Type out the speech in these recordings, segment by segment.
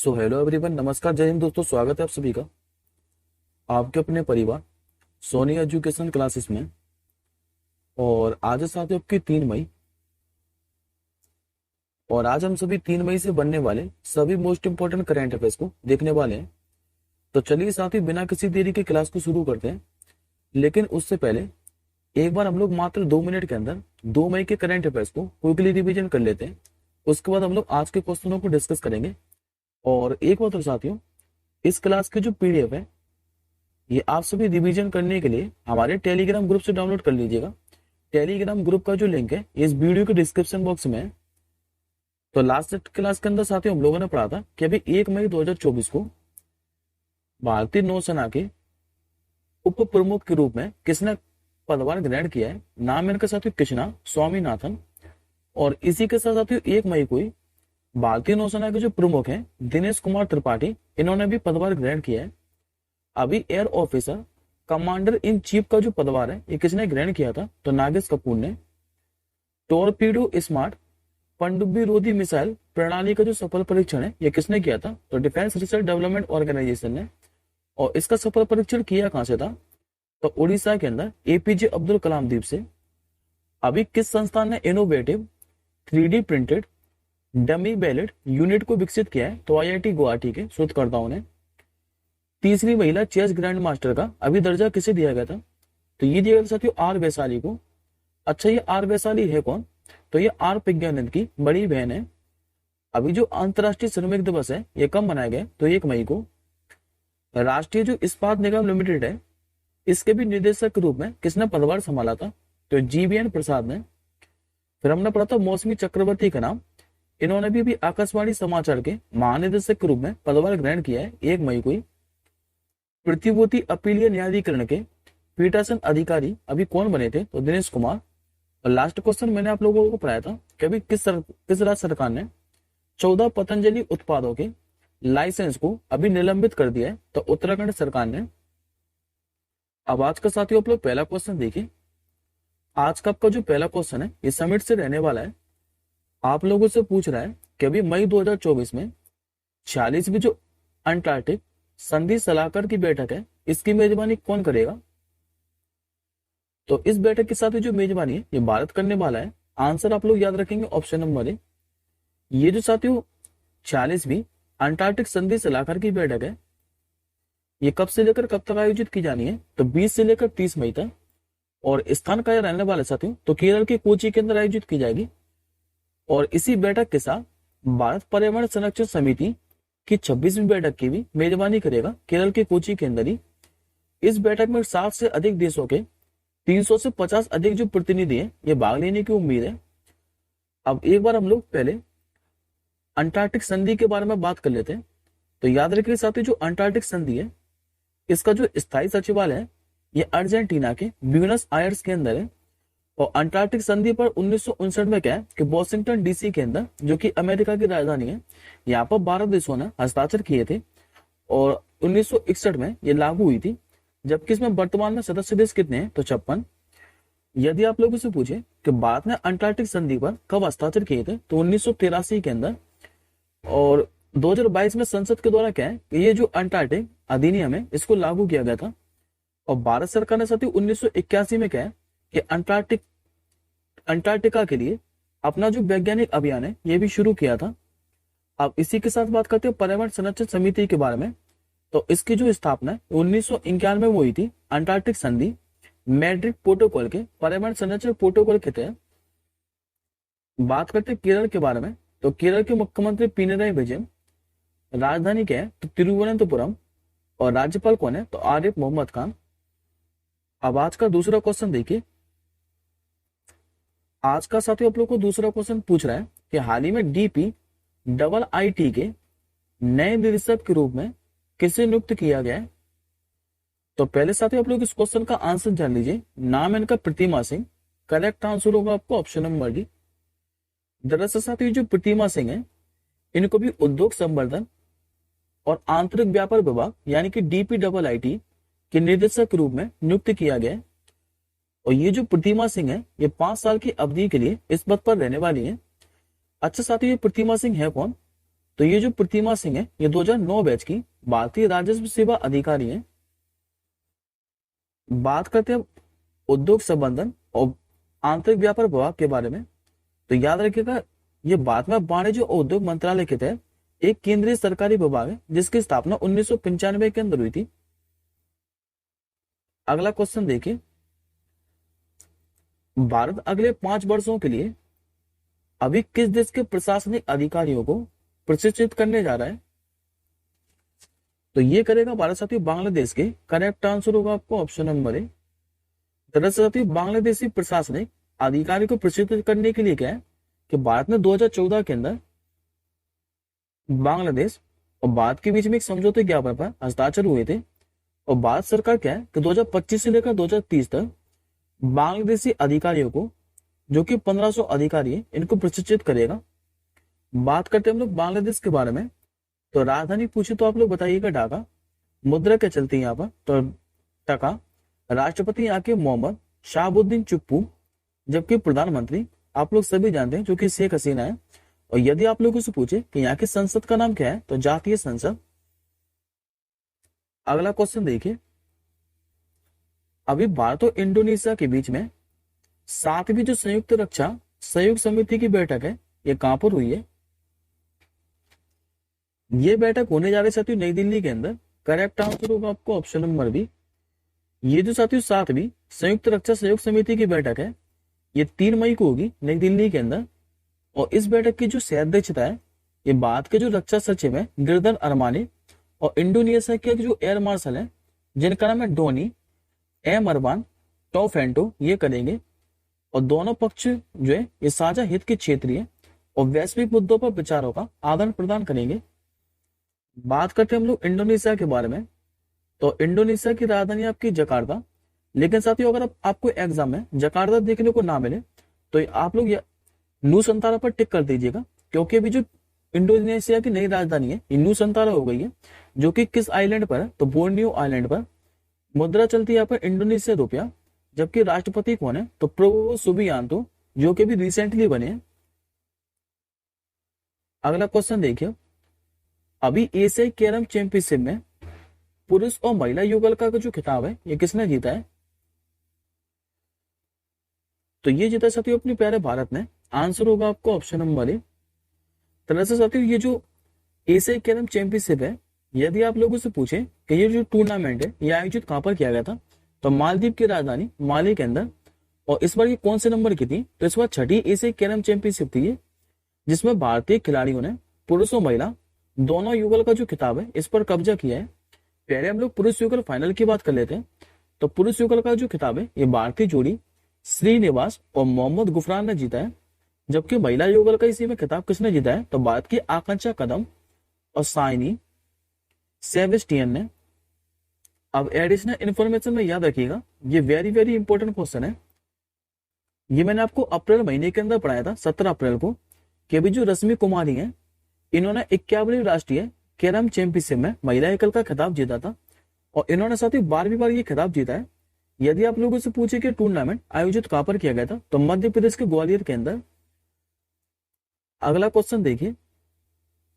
So hello everyone, नमस्कार, जय हिंद दोस्तों। स्वागत है आप सभी का आपके अपने परिवार सोनी एजुकेशन क्लासेस में। और आज है साथियों आपकी 3 मई। और आज हम सभी 3 मई से बनने वाले सभी मोस्ट इंपोर्टेंट करेंट अफेयर्स को देखने वाले हैं। तो चलिए साथियों, बिना किसी देरी के क्लास को शुरू करते हैं। लेकिन उससे पहले एक बार हम लोग मात्र 2 मिनट के अंदर 2 मई के करेंट अफेयर्स को क्विकली रिवीजन कर लेते हैं। उसके बाद हम लोग आज के क्वेश्चनों को डिस्कस करेंगे। और एक बात और साथियों, इस क्लास के जो पीडीएफ है ये आप सभी रिवीजन करने के लिए हमारे टेलीग्राम ग्रुप से डाउनलोड कर लीजिएगा। टेलीग्राम ग्रुप का जो लिंक है इस वीडियो के डिस्क्रिप्शन बॉक्स में है। तो लास्ट क्लास के अंदर साथियों हम लोगों ने पढ़ा था कि अभी 1 मई 2024 को भारतीय नौसेना के उप प्रमुख के रूप में किसने पदभार ग्रहण किया है। नाम इनका साथियों कृष्णा स्वामीनाथन। और इसी के साथ साथियों 1 मई को ही भारतीय नौसेना के जो प्रमुख हैं दिनेश कुमार त्रिपाठी, इन्होंने भी पदभार ग्रहण किया है। अभी air officer commander in chief का जो पदभार है ये किसने ग्रहण किया था, तो नागेश कपूर ने। टॉर्पीडो स्मार्ट पनडुब्बी रोधी मिसाइल प्रणाली का जो सफल परीक्षण है ये किसने किया था, तो डिफेंस रिसर्च डेवलपमेंट ऑर्गेनाइजेशन ने। और इसका सफल परीक्षण किया कहां से था, तो उड़ीसा के अंदर एपीजे अब्दुल कलाम द्वीप से। अभी किस संस्थान ने innovative 3D printed dummy ballot unit को विकसित किया है, तो आईआईटी गुवाहाटी के शोधकर्ताओं ने। तीसरी महिला चेस ग्रैंड मास्टर का अभी दर्जा किसे दिया गया था, तो ये दिया गया साथियों आर वैशाली को। अच्छा, ये आर वैशाली है कौन, तो ये आर प्रज्ञानंद की बड़ी बहन है। अभी जो अंतरराष्ट्रीय श्रमिक दिवस है ये कब मनाया गया, तो 1 मई को। राष्ट्रीय जो इस्पात निगम लिमिटेड है इसके भी निदेशक के रूप में किसने पदभार संभाला था, तो जीवीएन प्रसाद ने। फिर हमने पढ़ा था मौसमी चक्रवर्ती का नाम, इन्होंने भी आकाशवाणी समाचार के महानिदेशक के रूप में पदभार ग्रहण किया है 1 मई को ही। प्रतिभूति अपीलीय न्यायाधिकरण के पीठासन अधिकारी अभी कौन बने थे, तो दिनेश कुमार। और लास्ट क्वेश्चन मैंने आप लोगों को पढ़ाया था कि अभी किस राज्य सरकार ने 14 पतंजलि उत्पादों के लाइसेंस को अभी निलंबित कर दिया है, तो उत्तराखंड सरकार ने। अब आज का साथियों आप लोग पहला क्वेश्चन देखिए। आज का आपका जो पहला क्वेश्चन है ये समिट से रहने वाला है। आप लोगों से पूछ रहा है कि अभी मई 2024 में 46वीं जो अंटार्कटिक संधि सलाहकार की बैठक है इसकी मेजबानी कौन करेगा। तो इस बैठक के साथ जो मेजबानी है ये भारत करने वाला है। आंसर आप लोग याद रखेंगे ऑप्शन नंबर ए। ये जो साथियों 46वीं अंटार्कटिक संधि सलाहकार की बैठक है ये कब से लेकर कब तक आयोजित की जानी है, तो 20 से लेकर 30 मई तक। और स्थान का रहने वाले साथियों तो केरल के कोची के अंदर आयोजित की जाएगी। और इसी बैठक के साथ भारत पर्यावरण संरक्षण समिति की 26वीं बैठक की भी मेजबानी करेगा केरल के कोची के अंदर ही। इस बैठक में 60 से अधिक देशों के 300 से 50 अधिक जो प्रतिनिधि हैं ये भाग लेने की उम्मीद है। अब एक बार हम लोग पहले अंटार्कटिक संधि के बारे में बात कर लेते हैं। तो याद रखिए साथियों, जो अंटार्कटिक संधि है इसका जो स्थायी सचिवालय है ये अर्जेंटीना के ब्यूनस आयर्स के अंदर है। और अंटार्कटिक संधि पर 1959 में क्या है कि वॉशिंगटन डीसी के अंदर, जो कि अमेरिका की राजधानी है, यहाँ पर 12 देशों ने हस्ताक्षर किए थे। और 1961 में ये लागू हुई थी। जबकि इसमें वर्तमान में सदस्य देश कितने हैं, तो 56। यदि आप लोगों से पूछे कि भारत ने अंटार्कटिक संधि पर कब हस्ताक्षर किए थे, तो 1983 के अंदर। और 2022 में संसद के द्वारा क्या है कि ये जो अंटार्कटिक अधिनियम है इसको लागू किया गया था। और भारत सरकार ने साथ ही 1981 में क्या है कि अंटार्कटिका के लिए अपना जो वैज्ञानिक अभियान है ये भी शुरू किया था। अब इसी के साथ बात करते हैं पर्यावरण संरक्षण समिति के बारे में। तो इसकी जो स्थापना 1991 में हुई थी अंटार्कटिक संधि मैड्रिड प्रोटोकॉल के पर्यावरण संरक्षण प्रोटोकॉल के तहत। बात करते हैं केरल के बारे में। तो केरल के मुख्यमंत्री पिनराई विजयन, राजधानी क्या है तो तिरुवनंतपुरम। और राज्यपाल कौन है, तो आरिफ मोहम्मद खान। अब आज का दूसरा क्वेश्चन देखिए। आज का साथियों आप लोग को दूसरा क्वेश्चन पूछ रहा है कि हाल ही में DPIIT के नए निदेशक के रूप में किसे नियुक्त किया गया है। तो पहले साथियों आप लोग इस क्वेश्चन का आंसर जान लीजिए। नाम इनका प्रतिमा सिंह। करेक्ट आंसर होगा आपको ऑप्शन नंबर डी। दरअसल साथियों जो प्रतिमा सिंह है इनको भी उद्योग संवर्धन और आंतरिक व्यापार विभाग यानी कि DPIIT के निदेशक के रूप में नियुक्त किया गया है। और ये जो प्रतिमा सिंह है ये 5 साल की अवधि के लिए इस पद पर रहने वाली है। अच्छा साथियों, ये प्रतिमा सिंह है कौन, तो ये जो प्रतिमा सिंह है ये 2009 बैच की भारतीय राजस्व सेवा अधिकारी है। बात करते हैं उद्योग संबंधन और आंतरिक व्यापार विभाग के बारे में। तो याद रखिएगा ये बाद में वाणिज्य और उद्योग मंत्रालय के तहत एक केंद्रीय सरकारी विभाग है जिसकी स्थापना 1995 के अंदर हुई थी। अगला क्वेश्चन देखिए, भारत अगले 5 वर्षों के लिए अभी किस देश के प्रशासनिक अधिकारियों को प्रशिक्षित करने जा रहा है? तो ये करेगा भारत साथियों बांग्लादेश के। करेक्ट आंसर होगा आपको ऑप्शन नंबर ए। दरअसल साथियों बांग्लादेशी प्रशासनिक अधिकारी को प्रशिक्षित करने के लिए क्या है कि भारत ने 2014 के अंदर बांग्लादेश और भारत के बीच में एक समझौते ज्ञापन पर हस्ताक्षर हुए थे। और भारत सरकार क्या है कि 2025 से लेकर 2030 तक बांग्लादेशी अधिकारियों को, जो कि 1500 अधिकारी है, इनको प्रशिक्षित करेगा। बात करते हैं हम लोग बांग्लादेश के बारे में। तो राजधानी पूछे तो आप लोग बताइएगा ढाका। मुद्रा क्या चलती है यहाँ पर? तो टका। राष्ट्रपति यहाँ के मोहम्मद शाहबुद्दीन चुप्पू, जबकि प्रधानमंत्री आप लोग सभी जानते हैं जो कि शेख हसीना है। और यदि आप लोगों से पूछे कि यहाँ की संसद का नाम क्या है तो जातीय संसद। अगला क्वेश्चन देखिए, अभी भारत और इंडोनेशिया के बीच में 7वीं जो संयुक्त रक्षा सहयोग समिति की बैठक है ये कहां पर हुई है? ये बैठक होने जा रही है साथियों नई दिल्ली के अंदर। करेक्ट आंसर होगा आपको ऑप्शन नंबर बी। ये जो साथियों 7वीं संयुक्त रक्षा सहयोग समिति की बैठक है ये 3 मई को होगी नई दिल्ली के अंदर। और इस बैठक की जो अध्यक्षता है ये भारत के जो रक्षा सचिव है गिरधर अरमानी और इंडोनेशिया के जो एयर मार्शल है जिनका नाम है डोनी एम अरबान टॉफेंटो ये करेंगे। और दोनों पक्ष जो है ये साझा हित के क्षेत्रीय और वैश्विक मुद्दों पर विचारों का आदान प्रदान करेंगे। बात करते हैं हम लोग इंडोनेशिया के बारे में। तो इंडोनेशिया की राजधानी आपकी जकार्ता। लेकिन साथियों अगर आपको एग्जाम में जकार्ता देखने को ना मिले तो आप लोग नूसंतारा पर टिक कर दीजिएगा, क्योंकि अभी जो इंडोनेशिया की नई राजधानी है ये नूसंतारा हो गई है, जो कि किस आइलैंड पर है? तो बोर्नियो आइलैंड पर। मुद्रा चलती है यहाँ पर इंडोनेशिया रुपया, जबकि राष्ट्रपति कौन है? तो प्रबोवो सुबियांतो, जो कि भी रिसेंटली बने हैं। अगला क्वेश्चन देखिए, अभी एशियाई कैरम चैंपियनशिप में पुरुष और महिला युगल का जो खिताब है ये किसने जीता है? तो ये जीता साथियों अपने प्यारे भारत ने। आंसर होगा आपको ऑप्शन नंबर ए। तरह से साथियों ये जो एशियाई कैरम चैंपियनशिप है, यदि आप लोगों से पूछे कि ये जो टूर्नामेंट है ये आयोजित कहां पर किया गया था, तो मालदीव की राजधानी माले के अंदर। और इस बार ये कौन से नंबर की थी? तो इस बार 6ठी एशियाई कैरम चैंपियनशिप थी, जिसमें भारतीय खिलाड़ियों ने पुरुष और महिला दोनों युगल का जो खिताब है इस पर कब्जा किया है। पहले हम लोग पुरुष युगल फाइनल की बात कर लेते हैं। तो पुरुष युगल का जो खिताब है ये भारतीय जोड़ी श्रीनिवास और मोहम्मद गुफरान ने जीता है। जबकि महिला युगल का इसी में खिताब किसने जीता है? तो भारत की आकांक्षा कदम और साइनी सेबेस्टियन ने। अब एडिशनल इंफॉर्मेशन में याद रखिएगा, ये वेरी वेरी इंपॉर्टेंट क्वेश्चन है। ये मैंने आपको अप्रैल महीने के अंदर पढ़ाया था 17 अप्रैल को, कि अभी जो रश्मि कुमारी है इन्होंने 51वीं राष्ट्रीय कैरम चैंपियनशिप में महिला एकल का खिताब जीता था। और इन्होंने साथ ही 12वीं बार ये खिताब जीता है। यदि आप लोगों से पूछे कि टूर्नामेंट आयोजित कहां पर किया गया था, तो मध्य प्रदेश के ग्वालियर के अंदर। अगला क्वेश्चन देखिए,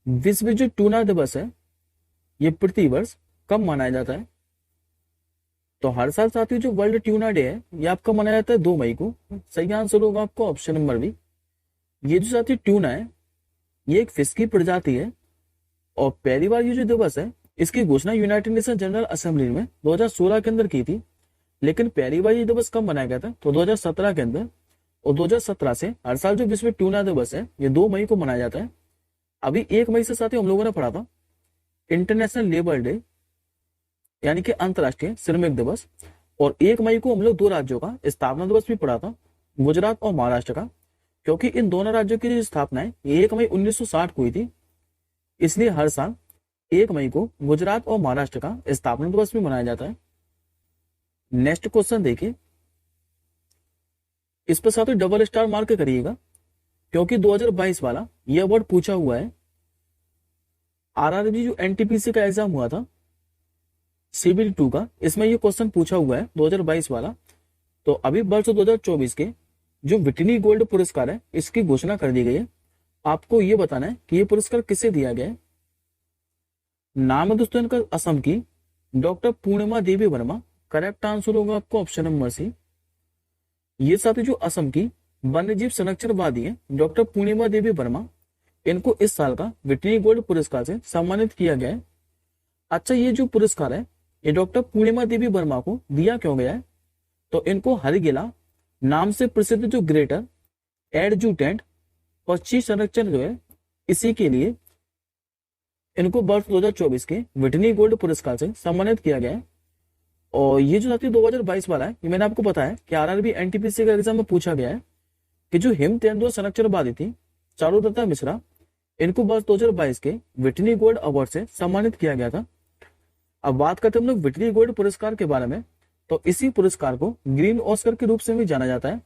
विश्व जो टूना दिवस है ये प्रति वर्ष कब मनाया जाता है? तो हर साल साथियों जो वर्ल्ड ट्यूना डे है ये आपका मनाया जाता है 2 मई को। सही आंसर होगा आपको ऑप्शन नंबर बी। ये जो साथी ट्यूना है ये एक फिश की प्रजाति है। और पहली बार ये जो दिवस है इसकी घोषणा यूनाइटेड नेशन जनरल असेंबली में 2016 के अंदर की थी। लेकिन पहली बार ये दिवस कब मनाया गया था? तो 2017 के अंदर। और 2017 से हर साल जो विश्व ट्यूना दिवस है ये 2 मई को मनाया जाता है। अभी 1 मई से साथियों हम लोगों ने पढ़ा था इंटरनेशनल लेबर डे, यानी कि अंतर्राष्ट्रीय श्रमिक दिवस। और 1 मई को हम लोग 2 राज्यों का स्थापना दिवस भी पढ़ा था, गुजरात और महाराष्ट्र का, क्योंकि इन दोनों राज्यों की जो स्थापना है 1 मई 1960 को हुई थी। इसलिए हर साल 1 मई को गुजरात और महाराष्ट्र का स्थापना दिवस भी मनाया जाता है। नेक्स्ट क्वेश्चन देखिए, इस पर साथ डबल स्टार मार्क करिएगा, क्योंकि 2022 वाला यह अवार्ड पूछा हुआ है। आरआरबी जो एनटीपीसी का एग्जाम हुआ था सिविल 2 का, इसमें ये क्वेश्चन पूछा हुआ है 2022 वाला। तो अभी वर्ष 2024 के जो विटनी गोल्ड पुरस्कार है इसकी घोषणा कर दी गई है। आपको ये बताना है कि ये पुरस्कार किसे दिया गया है। नाम है दोस्तों इनका असम की डॉक्टर पूर्णिमा देवी वर्मा। करेक्ट आंसर होगा आपको ऑप्शन नंबर सी। ये साथी जो असम की वन्यजीव संरक्षणवादी है डॉक्टर पूर्णिमा देवी वर्मा, इनको इस साल का विटनी गोल्ड पुरस्कार से सम्मानित किया गया है। अच्छा, ये जो पुरस्कार है ये डॉक्टर पूर्णिमा देवी वर्मा को दिया क्यों गया है? तो इनको हरिगिला नाम से प्रसिद्ध जो ग्रेटर एडजुटेंट पक्षी संरक्षण जो है, इसी के लिए इनको वर्ष 2024 के विटनी गोल्ड पुरस्कार से सम्मानित किया गया है। और ये जो साथी 2022 वाला है, ये मैंने आपको बताया कि आरआरबी एनटीपीसी का एग्जाम में पूछा गया है कि जो हिम तेंदुआ संरक्षणवादी थी चारुदत्ता मिश्रा, इनको वर्ष 2022 के विटनी गोल्ड अवार्ड से सम्मानित किया गया था। अब बात करते हैं हम लोग विटनी गोल्ड पुरस्कार के बारे में। तो इसी पुरस्कार को ग्रीन ऑस्कर के रूप से भी जाना जाता है।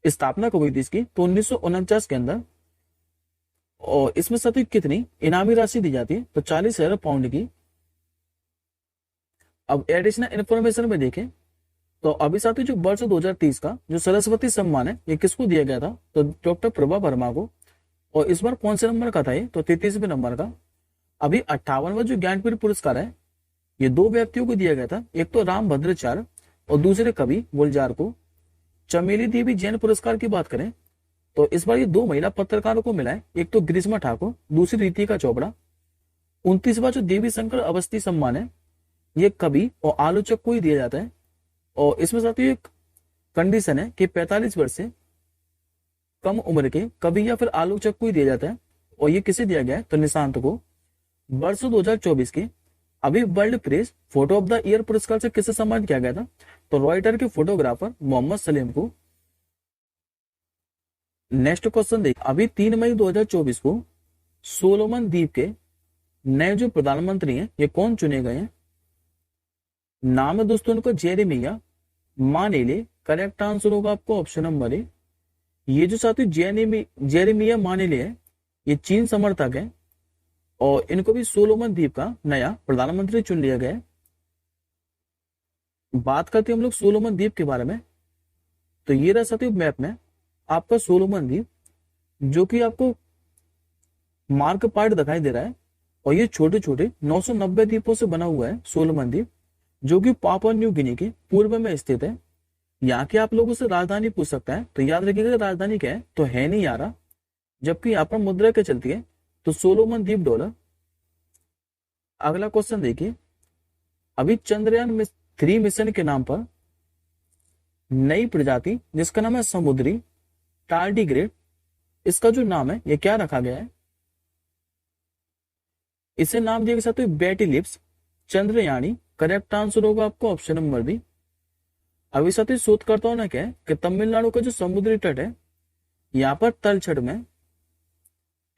स्थापना कब हुई थी इसकी? तो 1949 के अंदर। और इसमें साथी कितनी इनामी राशि दी जाती है? तो 40,000 पाउंड की। अब एडिशनल इन्फॉर्मेशन में देखें तो अभी साथी जो वर्ष 2030 का जो सरस्वती सम्मान है ये किसको दिया गया था? तो डॉक्टर प्रभा वर्मा को। और इस बार कौन से नंबर का था ये? तो 33वें नंबर का। अभी 58वां जो ज्ञानपीठ पुरस्कार है ये दो व्यक्तियों को दिया गया था, एक तो राम भद्राचार्य और दूसरे कवि गुलजार को। चमेली देवी जैन पुरस्कार की बात करें तो इस बार ये दो महिला पत्रकारों को मिला है, एक तो ग्रीष्मा ठाकुर, दूसरी रितिका चोपड़ा। 29वां जो देवी शंकर अवस्थी सम्मान है ये कवि और आलोचक को ही दिया जाता है। और इसमें साथ ही एक कंडीशन है कि 45 वर्ष से कम उम्र के कवि या फिर आलोचक को ही दिया जाता है। और ये किसे दिया गया है? तो निशांत को। वर्ष 2024 के अभी world press photo of the year पुरस्कार से किसे सम्मानित किया गया था? तो रॉयटर के फोटोग्राफर मोहम्मद सलीम को। नेक्स्ट क्वेश्चन देख, अभी 3 मई 2024 को सोलोमन द्वीप के नए जो प्रधानमंत्री हैं ये कौन चुने गए हैं? नाम है दोस्तों उनको जेरेमिया मानेले। करेक्ट आंसर होगा आपको ऑप्शन नंबर ए। ये जो साथी जेरेमिया मानेले है ये चीन समर्थक है और इनको भी सोलोमन द्वीप का नया प्रधानमंत्री चुन लिया गया है। बात करते हैं हम लोग सोलोमन द्वीप के बारे में। तो ये रहा साथी मैप में आपका सोलोमन द्वीप, जो कि आपको मार्क पार्ट दिखाई दे रहा है। और ये छोटे छोटे 990 द्वीपों से बना हुआ है सोलोमन द्वीप, जो कि पापुआ न्यू गिनी के पूर्व में स्थित है। यहाँ के आप लोगों से राजधानी पूछ सकता है, तो याद रखिएगा राजधानी क्या है? तो है नहीं यारा, जबकि यहाँ पर मुद्रा क्या चलती है? तो सोलोमन द्वीप डॉलर। अगला क्वेश्चन देखिए, अभी चंद्रयान 3 मिशन के नाम पर नई प्रजाति जिसका नाम है समुद्री टार्डिग्रेड, इसका जो नाम है ये क्या रखा गया है? इसे नाम दिया गया बेटी लिप्स चंद्रयानी। करेक्ट आंसर होगा आपको ऑप्शन नंबर बी। अभी साथ ही शोधकर्ताओं ने क्या है कि तमिलनाडु का जो समुद्री तट है यहाँ पर तलछट में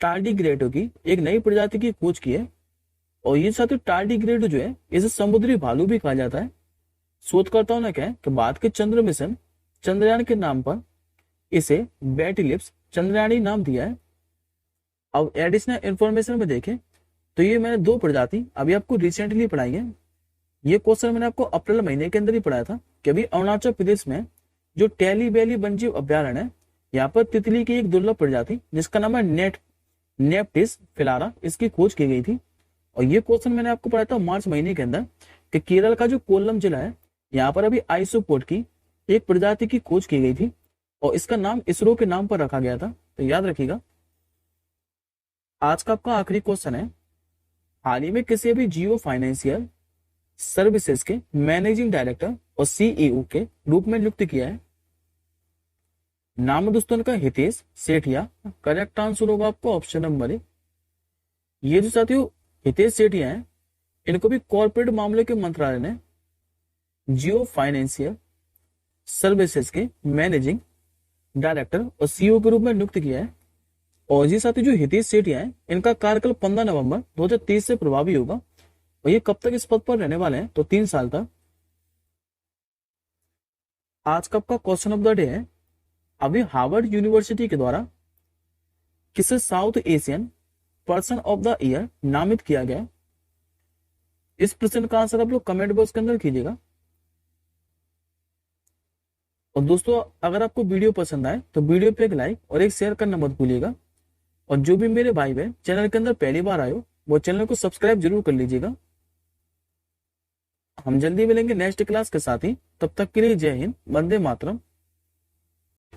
टार्डिग्रेडों की एक नई प्रजाति की खोज की है। और ये साथ ही टार्डिग्रेड जो है इसे समुद्री भालू भी कहा जाता है। शोधकर्ताओं ने क्या है कि भारत के चंद्र मिशन चंद्रयान के नाम पर इसे बेटिलिप्स चंद्रयानी नाम दिया है। अब एडिशनल इंफॉर्मेशन में देखें तो ये मैंने दो प्रजाति अभी आपको रिसेंटली पढ़ाई है। ये क्वेश्चन मैंने आपको अप्रैल महीने के अंदर ही पढ़ाया था कि अभी अरुणाचल प्रदेश में जो टेली वैली वन्यजीव अभ्यारण्य है यहाँ पर तितली की एक दुर्लभ प्रजाति जिसका नाम है नेप्टिस फिलारा, इसकी खोज की गई थी। और ये क्वेश्चन मैंने आपको पढ़ाया था मार्च महीने के अंदर कि केरल का जो कोल्लम जिला है यहाँ पर अभी आइसोपोड की एक प्रजाति की खोज की गई थी और इसका नाम इसरो के नाम पर रखा गया था, तो याद रखिएगा। आज का आपका आखिरी क्वेश्चन है, हाल ही में किसी भी जियो फाइनेंशियल सर्विसेज के मैनेजिंग डायरेक्टर और सीईओ के रूप में नियुक्त किया है? नाम दोस्तों का हितेश सेठिया। करेक्ट आंसर होगा आपको ऑप्शन नंबर ए। ये जो साथियों हितेश सेठिया हैं इनको भी कॉर्पोरेट मामले के मंत्रालय ने जियो फाइनेंशियल सर्विसेज के मैनेजिंग डायरेक्टर और सीईओ के रूप में नियुक्त किया है। और ये साथी जो हितेश सेठिया हैं इनका कार्यकाल 15 नवंबर 2023 से प्रभावी होगा। और ये कब तक इस पद पर रहने वाले हैं? तो 3 साल तक। आज का आपका क्वेश्चन ऑफ द डे है, अभी हार्वर्ड यूनिवर्सिटी के द्वारा किसे south Asian person of the year नामित किया गया? इस प्रश्न का आंसर आप लोग कमेंट बॉक्स के अंदर कीजिएगा। और दोस्तों अगर आपको वीडियो पसंद आए तो वीडियो पे एक लाइक और एक शेयर करना मत भूलिएगा। और जो भी मेरे भाई बहन चैनल के अंदर पहली बार आए हो वो चैनल को सब्सक्राइब जरूर कर लीजिएगा। हम जल्दी मिलेंगे नेक्स्ट क्लास के साथ ही, तब तक के लिए जय हिंद, वंदे मातरम।